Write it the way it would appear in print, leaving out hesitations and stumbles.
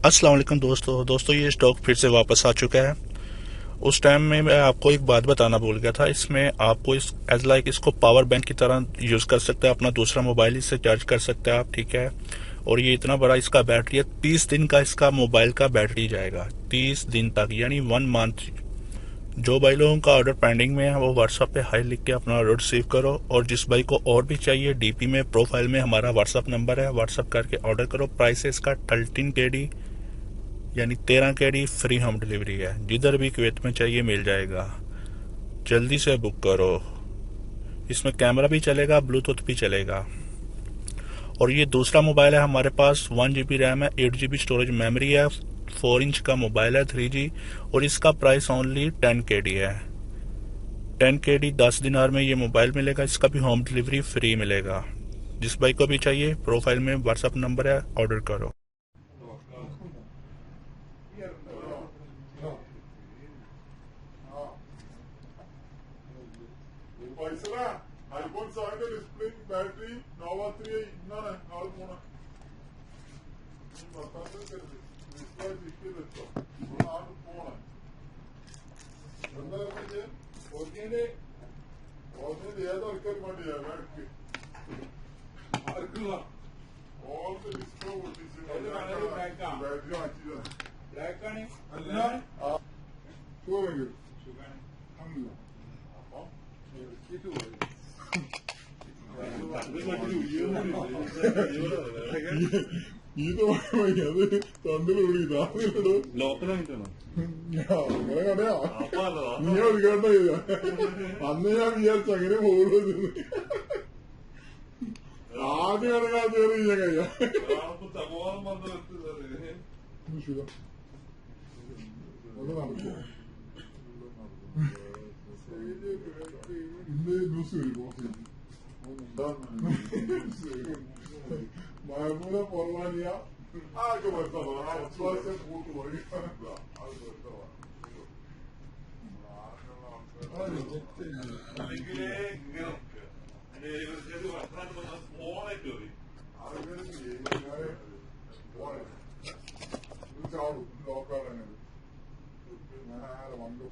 अस्सलाम वालेकुम दोस्तों ये स्टॉक फिर से वापस आ चुका है। उस टाइम में मैं आपको एक बात बताना भूल गया था। इसमें आपको इस एज लाइक इसको पावर बैंक की तरह यूज़ कर सकते हैं। अपना दूसरा मोबाइल इससे चार्ज कर सकते हैं आप, ठीक है। और ये इतना बड़ा इसका बैटरी है, 30 दिन का इसका मोबाइल का बैटरी जाएगा, 30 दिन तक, यानी 1 मंथ। जो भाई लोगों का ऑर्डर पेंडिंग में है वो व्हाट्सएप पे हाई लिख के अपना ऑर्डर रिसीव करो। और जिस भाई को और भी चाहिए, डीपी में प्रोफाइल में हमारा व्हाट्सएप नंबर है, व्हाट्सएप करके ऑर्डर करो। प्राइस है इसका 13 KD यानी 13 KD फ्री होम डिलीवरी है। जिधर भी कुवैत में चाहिए मिल जाएगा, जल्दी से बुक करो। इसमें कैमरा भी चलेगा, ब्लूटूथ भी चलेगा। और ये दूसरा मोबाइल है हमारे पास, 1 GB रैम है, 8 GB स्टोरेज मेमोरी है, 4 इंच का मोबाइल है 3G। और इसका प्राइस ओनली 10 KD है। 10 KD 10 दिनार में ये मोबाइल मिलेगा। इसका भी होम डिलीवरी फ्री मिलेगा। जिस भाई को भी चाहिए, प्रोफाइल में व्हाट्सएप नंबर है, ऑर्डर करो। പൈസടാ ഐഫോൺ 7 ഡിസ്പ്ലേ ബാറ്ററി നോവ 3 ഇന്നാണ് നാളെ പോണ ഡിസ്പ്ലേ വെച്ചോ നാളെ പോണ എന്താ ഓർഗേനെ ഏതോ ആൾക്കാർ വേണ്ടിയാ ബാറ്ററി ആർക്കുള്ള ഓൾ ദ ഡിസ്പ്ലേ ബാറ്ററി മാറ്റിയതാണ് ബ്ലാക്ക് ആണ് അല്ല സുഖമെങ്കിൽ അൽഹംദുലില്ലാ ഇത് അത് തൊണ്ടിലൂടെ അങ്ങനെ കടയാ നീ അത് കേട്ടോ അന്ന് ഞാൻ വിചാരിച്ച അങ്ങനെ പോകുന്നത് ആദ്യം ഇറങ്ങാൻ കയറി ഞാൻ കഴിയാ നടക്കുമോ ഇന്ന് ന്യൂസ് വരുമോ മഹമൂദ പൊറവാനിയ ആകെ വർഷം കൂട്ടുപോയി ചാടും ലോക്കാണ് ഞാൻ ആരെ വന്നു